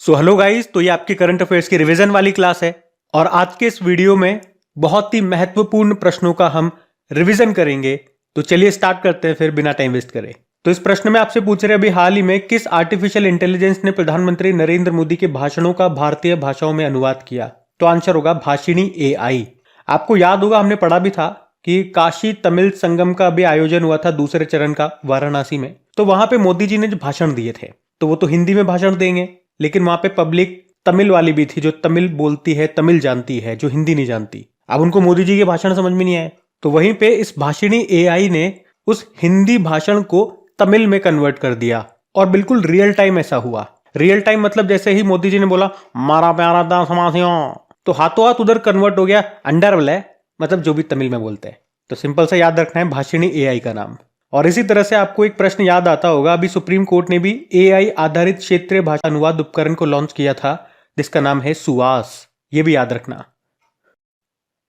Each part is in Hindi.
सो हेलो गाइस, तो ये आपकी करंट अफेयर्स की रिवीजन वाली क्लास है और आज के इस वीडियो में बहुत ही महत्वपूर्ण प्रश्नों का हम रिवीजन करेंगे। तो चलिए स्टार्ट करते हैं फिर बिना टाइम वेस्ट करे। तो इस प्रश्न में आपसे पूछ रहे हैं अभी हाल ही में किस आर्टिफिशियल इंटेलिजेंस ने प्रधानमंत्री नरेंद्र मोदी के भाषणों का भारतीय भाषाओं में अनुवाद किया। तो आंसर होगा भाषिणी एआई। आपको याद होगा, हमने पढ़ा भी था कि काशी तमिल संगम का भी आयोजन हुआ था दूसरे चरण का वाराणसी में। तो वहां पे मोदी जी ने जो भाषण दिए थे तो वो तो हिंदी में भाषण देंगे, लेकिन वहां पे पब्लिक तमिल वाली भी थी जो तमिल बोलती है, तमिल जानती है, जो हिंदी नहीं जानती। अब उनको मोदी जी के भाषण समझ में नहीं आए, तो वहीं पे इस भाषिणी एआई ने उस हिंदी भाषण को तमिल में कन्वर्ट कर दिया और बिल्कुल रियल टाइम ऐसा हुआ। रियल टाइम मतलब जैसे ही मोदी जी ने बोला मारा प्यारा दासमासियों, तो हाथों हाथ उधर कन्वर्ट हो गया अंडरवले, मतलब जो भी तमिल में बोलते हैं। तो सिंपल सा याद रखना है भाषिणी एआई का नाम। और इसी तरह से आपको एक प्रश्न याद आता होगा, अभी सुप्रीम कोर्ट ने भी एआई आधारित क्षेत्रीय भाषा अनुवाद उपकरण को लॉन्च किया था जिसका नाम है सुवास। ये भी याद रखना।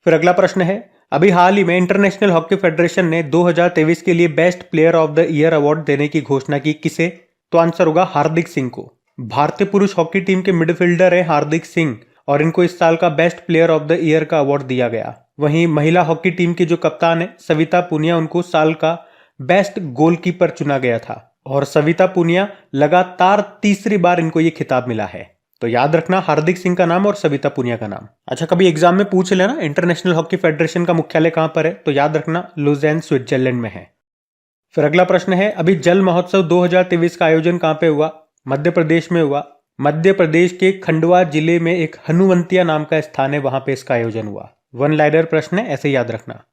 फिर अगला प्रश्न है, अभी हाल ही में इंटरनेशनल हॉकी फेडरेशन ने 2023 के लिए best player of the year award देने की घोषणा की। किसे? तो आंसर होगा हार्दिक सिंह को। भारतीय पुरुष हॉकी टीम के मिडफील्डर है हार्दिक सिंह और इनको इस साल का best player of the year का अवार्ड दिया गया। वहीं महिला हॉकी टीम की जो कप्तान है सविता पुनिया, उनको साल का बेस्ट गोलकीपर चुना गया था और सविता पुनिया लगातार तीसरी बार इनको ये खिताब मिला है। तो याद रखना हार्दिक सिंह का नाम और सविता पुनिया का नाम। अच्छा, कभी एग्जाम में पूछ लेना इंटरनेशनल हॉकी फेडरेशन का मुख्यालय कहां पर है, तो याद रखना लुज़ेन स्विट्जरलैंड में है। फिर अगला प्रश्न है, अभी जल महोत्सव 2023 का आयोजन कहां पे हुआ? मध्य प्रदेश में हुआ। मध्य प्रदेश के खंडवा जिले में एक हनुवंतिया नाम का स्थान है, वहां पे इसका आयोजन हुआ। वन लाइनर प्रश्न है, ऐसे याद रखना।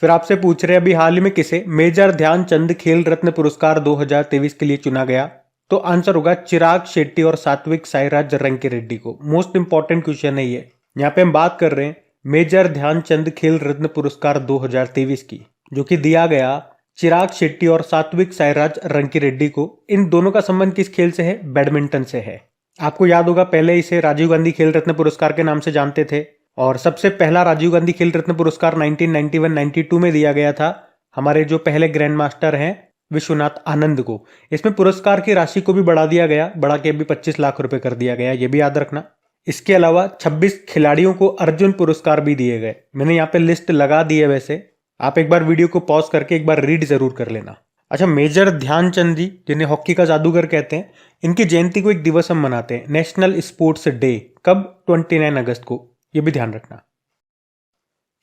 फिर आपसे पूछ रहे हैं अभी हाल ही में किसे मेजर ध्यानचंद खेल रत्न पुरस्कार 2023 के लिए चुना गया? तो आंसर होगा चिराग शेट्टी और सात्विक साईराज रंकीरेड्डी को। मोस्ट इंपॉर्टेंट क्वेश्चन है ये। यहाँ पे हम बात कर रहे हैं मेजर ध्यानचंद खेल रत्न पुरस्कार 2023 की, जो कि दिया गया चिराग शेट्टी और सात्विक साईराज रंकीरेड्डी को। इन दोनों का संबंध किस खेल से है? बैडमिंटन से है। आपको याद होगा पहले इसे राजीव गांधी खेल रत्न पुरस्कार के नाम से जानते थे और सबसे पहला राजीव गांधी खेल रत्न पुरस्कार 1991-92 में दिया गया था हमारे जो पहले ग्रैंड मास्टर हैं विश्वनाथ आनंद को। इसमें पुरस्कार की राशि को भी बढ़ा दिया गया, बढ़ा के अभी 25 लाख रुपए कर दिया गया, ये भी याद रखना। इसके अलावा 26 खिलाड़ियों को अर्जुन पुरस्कार भी दिए गए। मैंने यहाँ पे लिस्ट लगा दी है, वैसे आप एक बार वीडियो को पॉज करके एक बार रीड जरूर कर लेना। अच्छा, मेजर ध्यानचंद जी जिन्हें हॉकी का जादूगर कहते हैं, इनकी जयंती को एक दिवस हम मनाते हैं, नेशनल स्पोर्ट्स डे। कब? 29 अगस्त को, ये भी ध्यान रखना।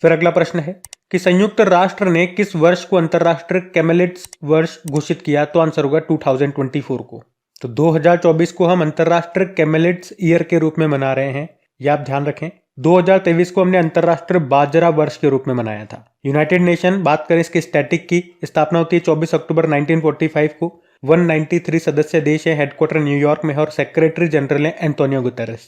फिर अगला प्रश्न है कि संयुक्त राष्ट्र ने किस वर्ष को अंतरराष्ट्रीय कैमेलिड्स वर्ष घोषित किया? तो आंसर होगा 2024 को। तो 2024 को हम अंतरराष्ट्रीय कैमेलिड्स ईयर के रूप में मना रहे हैं, यह आप ध्यान रखें। 2023 को हमने अंतरराष्ट्रीय बाजरा वर्ष के रूप में मनाया था। यूनाइटेड नेशन बात करें इसके स्टैटिक की, स्थापना होती है 24 अक्टूबर 1945 को। 193 सदस्य देश है, हेडक्वार्टर न्यूयॉर्क में है और सेक्रेटरी जनरल है एंटोनियो गुतेरेस।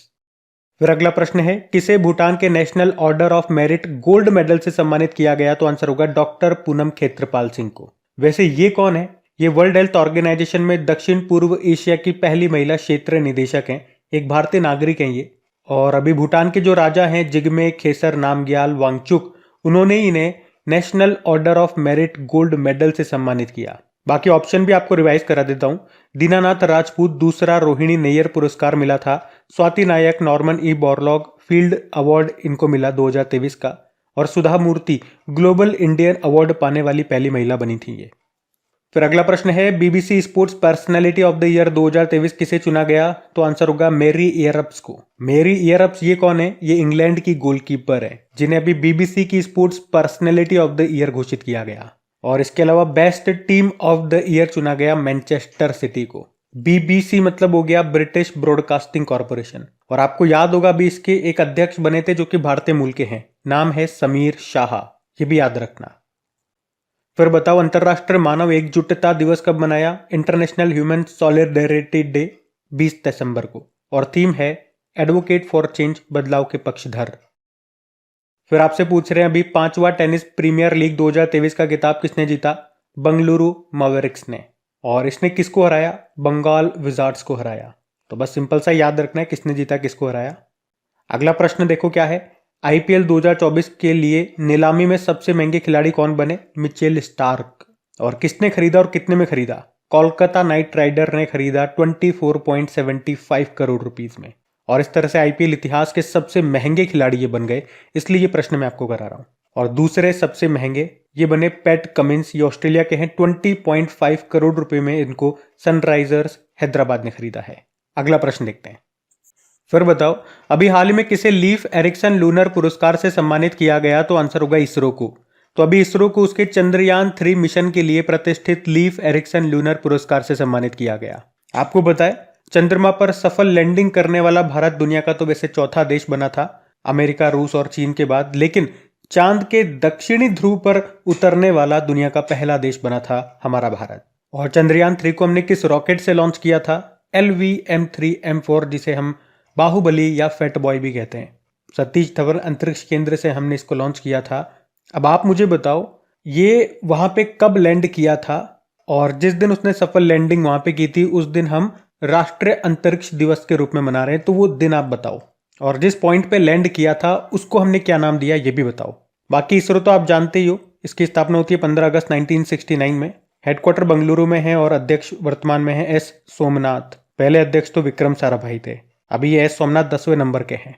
फिर अगला प्रश्न है, किसे भूटान के national order of merit gold medal से सम्मानित किया गया? तो आंसर होगा डॉक्टर पूनम खेत्रपाल सिंह को। वैसे ये कौन है? ये वर्ल्ड हेल्थ ऑर्गेनाइजेशन में दक्षिण पूर्व एशिया की पहली महिला क्षेत्रीय निदेशक हैं, एक भारतीय नागरिक हैं ये। और अभी भूटान के जो राजा हैं जिग्मे खेसर नामग्याल वांगचुक, उन्होंने इन्हें national order of merit gold medal से सम्मानित किया। बाकी ऑप्शन भी आपको रिवाइज करा देता हूं। दीनानाथ राजपूत दूसरा रोहिणी नैयर पुरस्कार मिला था। Swati Nayak, Norman E Borlaug Field Award इनको मिला 2023 का। और Sudha Murthy Global Indian Award पाने वाली पहली महिला बनी थी ये। फिर अगला प्रश्न है, BBC sports personality of the year 2023 किसे चुना गया? तो आंसर होगा मैरी एयरअप्स को। मैरी एयरअप्स ये कौन है? ये इंग्लैंड की गोलकीपर है जिन्हें अभी बीबीसी की sports personality of the year घोषित किया गया। और इसके अलावा best team of the year चुना गया मैनचेस्टर सिटी को। बीबीसी मतलब हो गया ब्रिटिश ब्रॉडकास्टिंग कॉर्पोरेशन। और आपको याद होगा अभी इसके एक अध्यक्ष बने थे जो कि भारतीय मूल के हैं, नाम है समीर शाह, ये भी याद रखना। फिर बताओ अंतरराष्ट्रीय मानव एकजुटता दिवस कब मनाया? इंटरनेशनल ह्यूमन सॉलिडेरिटी डे 20 दिसंबर को। और थीम है एडवोकेट फॉर चेंज, बदलाव के पक्षधर। फिर आपसे पूछ रहे हैं अभी 5वां टेनिस प्रीमियर लीग 2023 का खिताब किसने जीता? बंगलुरु मैवरिक्स ने। और इसने किसको हराया? बंगाल विजार्ड्स को हराया। तो बस सिंपल सा याद रखना है किसने जीता, किसको हराया। अगला प्रश्न देखो क्या है, आईपीएल 2024 के लिए नीलामी में सबसे महंगे खिलाड़ी कौन बने? Mitchell Starc. और किसने खरीदा और कितने में खरीदा? कोलकाता नाइट राइडर ने खरीदा 24.75 करोड़ रुपीस में। और इस तरह से आईपीएल इतिहास के सबसे महंगे खिलाड़ी ये बन गए, इसलिए ये प्रश्न मैं आपको करा रहा हूं। और दूसरे सबसे महंगे ये बने पैट कमिंस, ये ऑस्ट्रेलिया के हैं। 20.5 करोड़ रुपए में इनको सनराइजर्स हैदराबाद ने खरीदा है। अगला प्रश्न देखते हैं। फिर बताओ, अभी हाल ही में किसे लीफ एरिक्सन लूनर पुरस्कार से सम्मानित किया गया? तो आंसर होगा इसरो को। तो अभी इसरो को उसके चंद्रयान 3 मिशन के लिए प्रतिष्ठित लीफ एरिक्सन लूनर पुरस्कार से सम्मानित किया गया। आपको बताए, चंद्रमा पर सफल लैंडिंग करने वाला भारत दुनिया का तो वैसे चौथा देश बना था, अमेरिका, रूस और चीन के बाद, लेकिन चांद के दक्षिणी ध्रुव पर उतरने वाला दुनिया का पहला देश बना था हमारा भारत। और चंद्रयान 3 को हमने किस रॉकेट से लॉन्च किया था? LVM-3M4, जिसे हम बाहुबली या फैट बॉय भी कहते हैं। सतीश धवन अंतरिक्ष केंद्र से हमने इसको लॉन्च किया था। अब आप मुझे बताओ, ये वहां पे कब लैंड किया था? और जिस दिन उसने सफल लैंडिंग वहां पे की थी, उस दिन हम राष्ट्रीय अंतरिक्ष दिवस के रूप में मना रहे हैं, तो वो दिन आप बताओ। और जिस पॉइंट पे लैंड किया था उसको हमने क्या नाम दिया, ये भी बताओ। बाकी इसरो तो आप जानते ही हो, इसकी स्थापना होती है 15 अगस्त 1969 में। हेडक्वार्टर बंगलुरु में है और अध्यक्ष वर्तमान में है एस सोमनाथ। पहले अध्यक्ष तो विक्रम साराभाई थे, अभी ये एस सोमनाथ 10वें नंबर के हैं।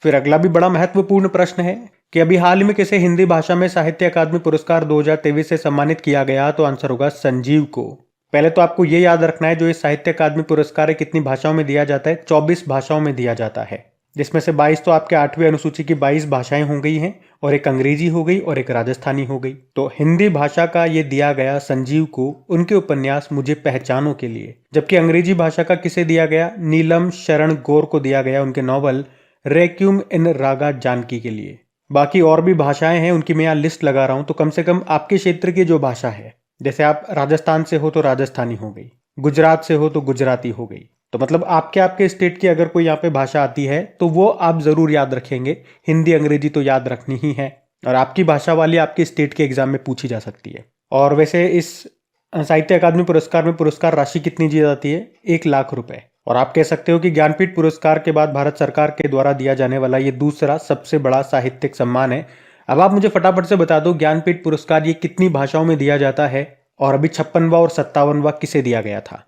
फिर अगला भी बड़ा महत्वपूर्ण प्रश्न है कि अभी हाल में किसे हिंदी भाषा में साहित्य अकादमी पुरस्कार 2023 से सम्मानित किया गया? तो आंसर होगा संजीव को। पहले तो आपको ये याद रखना है, जो ये साहित्य अकादमी पुरस्कार है कितनी भाषाओं में दिया जाता है? 24 भाषाओं में दिया जाता है, जिसमें से 22 तो आपके 8वीं अनुसूची की 22 भाषाएं हो गई हैं, और एक अंग्रेजी हो गई और एक राजस्थानी हो गई। तो हिंदी भाषा का ये दिया गया संजीव को उनके उपन्यास मुझे पहचानो के लिए, जबकि अंग्रेजी भाषा का किसे दिया गया? नीलम शरण गौर को दिया गया उनके नॉवल रेक्यूम इन रागा जानकी के लिए। बाकी और भी भाषाएं हैं, उनकी मैं यहाँ लिस्ट लगा रहा हूं, तो कम से कम आपके क्षेत्र की जो भाषा है, जैसे आप राजस्थान से हो तो राजस्थानी हो गई, गुजरात से हो तो गुजराती हो गई, तो मतलब आपके स्टेट की अगर कोई यहाँ पे भाषा आती है तो वो आप जरूर याद रखेंगे। हिंदी अंग्रेजी तो याद रखनी ही है, और आपकी भाषा वाली आपके स्टेट के एग्जाम में पूछी जा सकती है। और वैसे इस साहित्य अकादमी पुरस्कार में पुरस्कार राशि कितनी दी जाती है? 1 लाख रुपए। और आप कह सकते हो कि ज्ञानपीठ पुरस्कार के बाद भारत सरकार के द्वारा दिया जाने वाला ये दूसरा सबसे बड़ा साहित्यिक सम्मान है। अब आप मुझे फटाफट से बता दो, ज्ञानपीठ पुरस्कार ये कितनी भाषाओं में दिया जाता है, और अभी 56वां और 57वां किसे दिया गया था?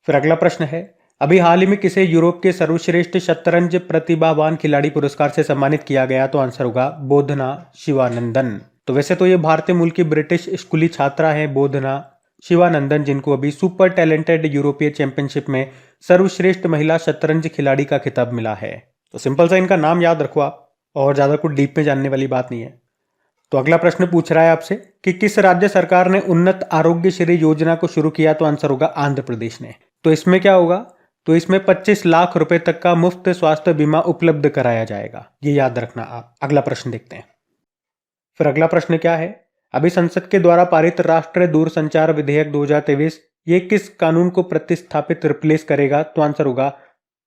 फिर अगला प्रश्न है, अभी हाल ही में किसे यूरोप के सर्वश्रेष्ठ शतरंज प्रतिभावान खिलाड़ी पुरस्कार से सम्मानित किया गया? तो आंसर होगा बोधना शिवानंदन। तो वैसे तो ये भारतीय मूल की ब्रिटिश स्कूली छात्रा है बोधना शिवानंदन, जिनको अभी सुपर टैलेंटेड यूरोपीय चैंपियनशिप में सर्वश्रेष्ठ महिला शतरंज खिलाड़ी का खिताब मिला है। तो सिंपल सा इनका नाम याद रखो आप, और ज्यादा कुछ डीप में जानने वाली बात नहीं है। तो अगला प्रश्न पूछ रहा है आपसे कि किस राज्य सरकार ने उन्नत आरोग्य श्री योजना को शुरू किया? तो आंसर होगा आंध्र प्रदेश ने। तो इसमें क्या होगा? तो इसमें 25 लाख रुपए तक का मुफ्त स्वास्थ्य बीमा उपलब्ध कराया जाएगा, ये याद रखना आप। अगला प्रश्न देखते हैं। फिर अगला प्रश्न क्या है, अभी संसद के द्वारा पारित राष्ट्रीय दूरसंचार विधेयक 2023 ये किस कानून को प्रतिस्थापित रिप्लेस करेगा? तो आंसर होगा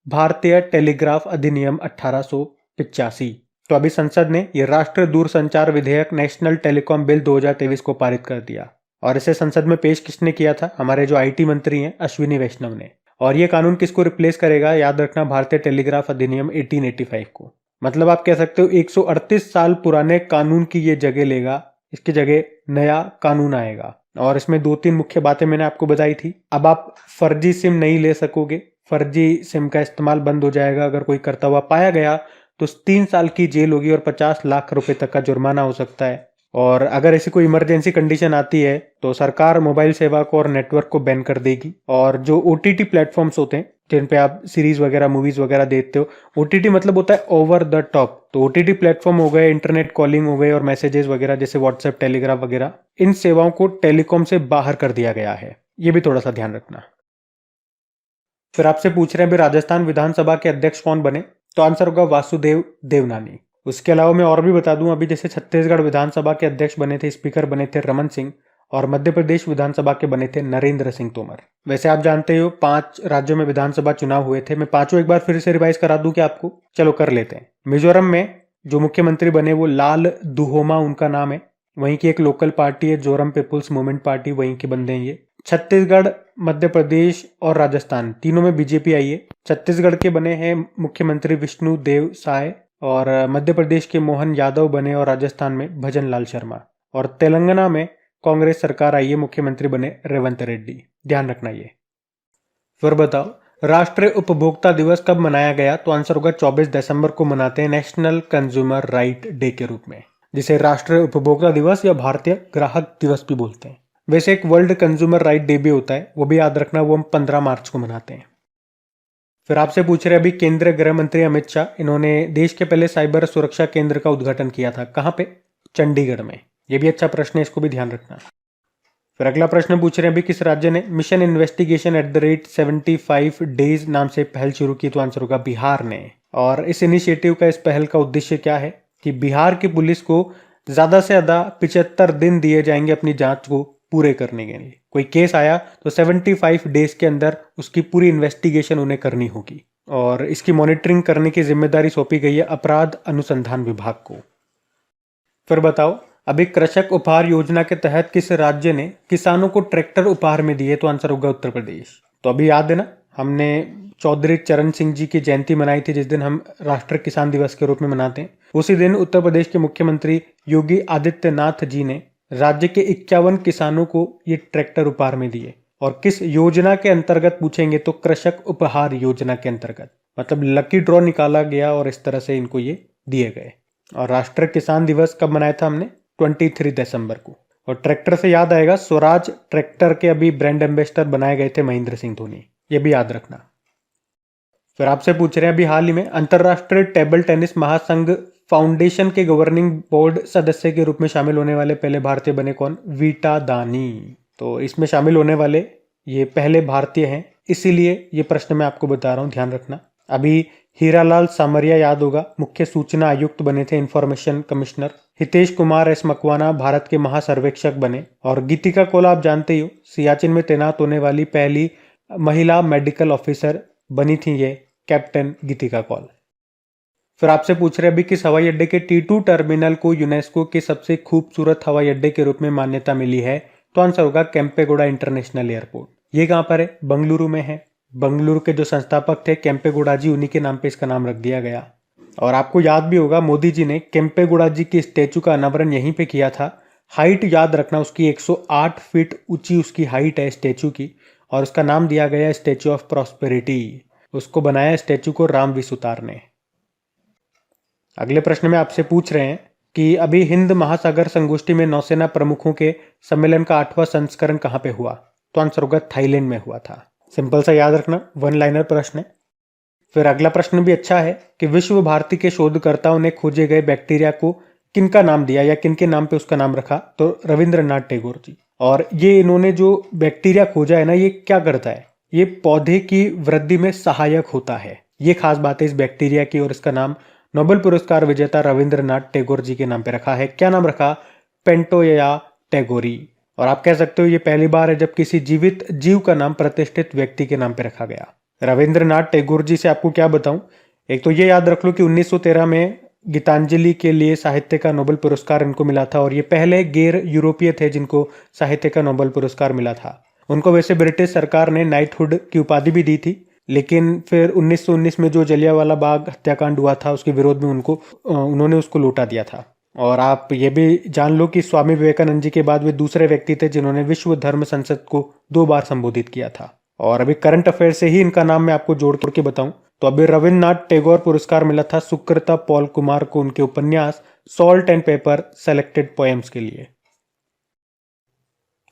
भारतीय टेलीग्राफ अधिनियम 1885। तो अभी संसद ने ये राष्ट्रीय दूरसंचार विधेयक नेशनल टेलीकॉम बिल 2023 को पारित कर दिया, और इसे संसद में पेश किसने किया था? हमारे जो आईटी मंत्री हैं अश्विनी वैष्णव ने। और ये कानून किसको रिप्लेस करेगा? याद रखना, भारतीय टेलीग्राफ अधिनियम 1885 को। मतलब आप कह सकते हो 138 साल पुराने कानून की ये जगह लेगा, इसकी जगह नया कानून आएगा। और इसमें 2-3 मुख्य बातें मैंने आपको बताई थी। अब आप फर्जी सिम नहीं ले सकोगे, फर्जी सिम का इस्तेमाल बंद हो जाएगा। अगर कोई करता हुआ पाया गया तो 3 साल की जेल होगी और 50 लाख रुपए तक का जुर्माना हो सकता है। और अगर ऐसी कोई इमरजेंसी कंडीशन आती है तो सरकार मोबाइल सेवा को और नेटवर्क को बैन कर देगी। और जो ओटीटी प्लेटफॉर्म्स होते हैं जिन पे आप सीरीज वगैरह मूवीज वगैरह देखते हो, ओटीटी मतलब होता है ओवर द टॉप, तो ओटीटी प्लेटफॉर्म हो गए, इंटरनेट कॉलिंग हो गए और मैसेजेस वगैरह जैसे व्हाट्सएप, टेलीग्राफ वगैरह, इन सेवाओं को टेलीकॉम से बाहर कर दिया गया है। ये भी थोड़ा सा ध्यान रखना। फिर आपसे पूछ रहे हैं राजस्थान विधानसभा के अध्यक्ष कौन बने? तो आंसर होगा वासुदेव देवनानी। उसके अलावा मैं और भी बता दूं, अभी जैसे छत्तीसगढ़ विधानसभा के अध्यक्ष बने थे, स्पीकर बने थे रमन सिंह, और मध्य प्रदेश विधानसभा के बने थे नरेंद्र सिंह तोमर। वैसे आप जानते हो 5 राज्यों में विधानसभा चुनाव हुए थे। मैं पांचों एक बार फिर से रिवाइज करा दूं क्या आपको? चलो कर लेते हैं। मिजोरम में जो मुख्यमंत्री बने वो लाल दुहोमा उनका नाम है। वहीं की एक लोकल पार्टी है जोरम पीपुल्स मूवमेंट पार्टी, वहीं के बंदे हैं ये। छत्तीसगढ़, मध्य प्रदेश और राजस्थान तीनों में बीजेपी आई है। छत्तीसगढ़ के बने हैं मुख्यमंत्री विष्णु देव साय, और मध्य प्रदेश के मोहन यादव बने, और राजस्थान में भजन लाल शर्मा। और तेलंगाना में कांग्रेस सरकार आई है, मुख्यमंत्री बने रेवंत रेड्डी। ध्यान रखना ये। फिर बताओ राष्ट्रीय उपभोक्ता दिवस कब मनाया गया? तो आंसर होगा 24 दिसंबर को मनाते हैं नेशनल कंज्यूमर राइट डे के रूप में, जिसे राष्ट्रीय उपभोक्ता दिवस या भारतीय ग्राहक दिवस भी बोलते हैं। वैसे एक वर्ल्ड कंज्यूमर राइट डे भी होता है, वो भी याद रखना, वो हम 15 मार्च को मनाते हैं। फिर आपसे पूछ रहे अभी केंद्रीय गृह मंत्री अमित शाह, इन्होंने देश के पहले साइबर सुरक्षा केंद्र का उद्घाटन किया था। कहां पे? चंडीगढ़ में। ये भी अच्छा प्रश्न है, इसको भी ध्यान रखना। फिर अगला प्रश्न पूछ रहे हैं अभी किस राज्य ने मिशन इन्वेस्टिगेशन @ 75 डेज नाम से पहल शुरू की? तो आंसर होगा बिहार ने। और इस इनिशिएटिव का, इस पहल का उद्देश्य क्या है कि बिहार की पुलिस को ज्यादा से ज्यादा 75 दिन दिए जाएंगे अपनी जांच को पूरे करने के लिए। कोई केस आया तो 75 डेज के अंदर उसकी पूरी इन्वेस्टिगेशन उन्हें करनी होगी, और इसकी मॉनिटरिंग करने की जिम्मेदारी सौंपी गई है अपराध अनुसंधान विभाग को। फिर बताओ अभी कृषक उपहार योजना के तहत किस राज्य ने किसानों को ट्रैक्टर उपहार में दिए? तो आंसर होगा उत्तर प्रदेश। तो अभी याद है ना, हमने चौधरी चरण सिंह जी की जयंती मनाई थी, जिस दिन हम राष्ट्रीय किसान दिवस के रूप में मनाते हैं। उसी दिन उत्तर प्रदेश के मुख्यमंत्री योगी आदित्यनाथ जी ने राज्य के 51 किसानों को ये ट्रैक्टर उपहार में दिए। और किस योजना के अंतर्गत पूछेंगे तो कृषक उपहार योजना के अंतर्गत, मतलब लकी ड्रॉ निकाला गया और इस तरह से इनको ये दिए गए। और राष्ट्रीय किसान दिवस कब मनाया था हमने? 23 दिसंबर को। और ट्रैक्टर से याद आएगा, स्वराज ट्रैक्टर के अभी ब्रांड एम्बेसडर बनाए गए थे महेंद्र सिंह धोनी, ये भी याद रखना। फिर आपसे पूछ रहे हैं अभी हाल ही में अंतरराष्ट्रीय टेबल टेनिस महासंघ फाउंडेशन के गवर्निंग बोर्ड सदस्य के रूप में शामिल होने वाले पहले भारतीय बने कौन? वीटा दानी। तो इसमें शामिल होने वाले ये पहले भारतीय हैं, इसीलिए ये प्रश्न मैं आपको बता रहा हूं, ध्यान रखना। अभी हीरालाल सामरिया याद होगा, मुख्य सूचना आयुक्त बने थे, information commissioner. Hitesh Kumar S Makwana Bharat के महासर्वेक्षक बने। और गीतिका कौल आप जानते ही हो, सियाचिन में तैनात होने वाली पहली महिला मेडिकल ऑफिसर बनी थी ये कैप्टन गीतिका कौल। फिर आपसे पूछ रहे अभी किस हवाई अड्डे के T2 टर्मिनल को यूनेस्को के सबसे खूबसूरत हवाई अड्डे के रूप में मान्यता मिली है? तो आंसर होगा केम्पेगौड़ा इंटरनेशनल एयरपोर्ट। ये कहां पर है? बंगलुरु में है। बंगलुरु के जो संस्थापक थे केम्पेगौड़ा जी, उन्हीं के नाम पे इसका नाम रख दिया गया। और आपको याद भी होगा, मोदी जी ने केम्पेगौड़ा जी की स्टैचू का अनावरण यहीं पे किया था। हाइट याद रखना, उसकी 108 फीट ऊंची उसकी हाइट है स्टैचू की, और उसका नाम दिया गया स्टैचू ऑफ प्रॉस्पेरिटी। उसको बनाया स्टैचू को रामवी सुतार ने। अगले प्रश्न में आपसे पूछ रहे हैं कि अभी हिंद महासागर संगोष्ठी में नौसेना प्रमुखों के सम्मेलन का 8वां संस्करण कहां पे हुआ? तो आंसर होगा थाईलैंड में हुआ था। सिंपल सा याद रखना, 1 लाइनर प्रश्न है। फिर अगला प्रश्न भी अच्छा है कि विश्व भारती के शोधकर्ताओं ने खोजे गए बैक्टीरिया को किनका नाम दिया या किनके नाम पे उसका नाम रखा? तो रविंद्रनाथ टैगोर जी। और ये इन्होंने जो बैक्टीरिया खोजा है ना, ये क्या करता है? ये पौधे की वृद्धि में सहायक होता है। ये खास बात है इस बैक्टीरिया की, और इसका नाम नोबेल पुरस्कार विजेता रविंद्रनाथ टैगोर जी के नाम पे रखा है। क्या नाम रखा? पेंटोया टैगोरी। और आप कह सकते हो ये पहली बार है जब किसी जीवित जीव का नाम प्रतिष्ठित व्यक्ति के नाम पे रखा गया। रविंद्रनाथ टैगोर जी से आपको क्या बताऊं, एक तो ये याद रख लो कि 1913 में गीतांजलि के लिए साहित्य का नोबेल पुरस्कार इनको मिला था, और ये पहले गैर यूरोपीय थे जिनको साहित्य का नोबेल पुरस्कार मिला था। उनको वैसे ब्रिटिश सरकार ने नाइटहुड की उपाधि भी दी थी, लेकिन फिर 1919 में जो जलियांवाला बाग हत्याकांड हुआ था उसके विरोध में उन्होंने उसको लौटा दिया था। और आप ये भी जान लो कि स्वामी विवेकानंद जी के बाद वे दूसरे व्यक्ति थे जिन्होंने विश्व धर्म संसद को 2 बार संबोधित किया था। और अभी करंट अफेयर से ही इनका नाम मैं आपको जोड़ के बताऊं तो अभी रविन्द्रनाथ टैगोर पुरस्कार मिला था सुकृता पॉल कुमार को उनके उपन्यास salt and paper selected poems के लिए।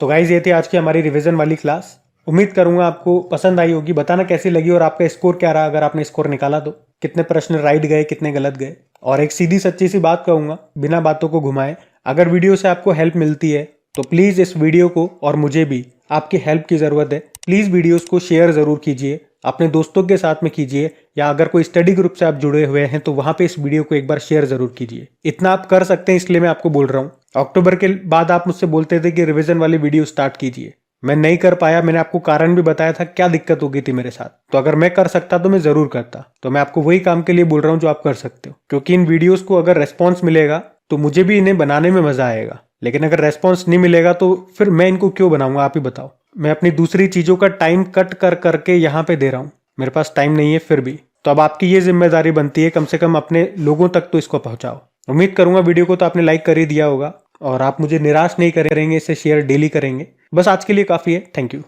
तो गाइज ये थी आज की हमारी रिवीजन वाली क्लास। उम्मीद करूंगा आपको पसंद आई होगी। बताना कैसी लगी और आपका स्कोर क्या रहा, अगर आपने स्कोर निकाला तो कितने प्रश्न राइट गए, कितने गलत गए। और एक सीधी सच्ची सी बात कहूंगा, बिना बातों को घुमाए, अगर वीडियो से आपको हेल्प मिलती है तो प्लीज इस वीडियो को, और मुझे भी आपकी हेल्प की जरूरत है, प्लीज वीडियोस को शेयर जरूर कीजिए, अपने दोस्तों के साथ में कीजिए, या अगर कोई स्टडी ग्रुप से आप जुड़े हुए हैं तो वहां पे इस वीडियो को एक बार शेयर जरूर कीजिए। इतना आप कर सकते हैं, इसलिए मैं आपको बोल रहा हूँ। अक्टूबर के बाद आप मुझसे बोलते थे कि रिवीजन वाली वीडियो स्टार्ट कीजिए, मैं नहीं कर पाया। मैंने आपको कारण भी बताया था क्या दिक्कत हो गई थी मेरे साथ। तो अगर मैं कर सकता तो मैं जरूर करता। तो मैं आपको वही काम के लिए बोल रहा हूँ जो आप कर सकते हो, क्योंकि इन वीडियोस को अगर रेस्पॉन्स मिलेगा तो मुझे भी इन्हें बनाने में मजा आएगा, लेकिन अगर रेस्पॉन्स नहीं मिलेगा तो फिर मैं इनको क्यों बनाऊंगा, आप ही बताओ। मैं अपनी दूसरी चीजों का टाइम कट कर करके यहाँ पे दे रहा हूँ, मेरे पास टाइम नहीं है फिर भी। तो अब आपकी ये जिम्मेदारी बनती है कम से कम अपने लोगों तक तो इसको पहुंचाओ। उम्मीद करूंगा वीडियो को तो आपने लाइक कर ही दिया होगा। और आप मुझे निराश नहीं करेंगे, इसे शेयर डेली करेंगे। बस आज के लिए काफ़ी है। Thank you.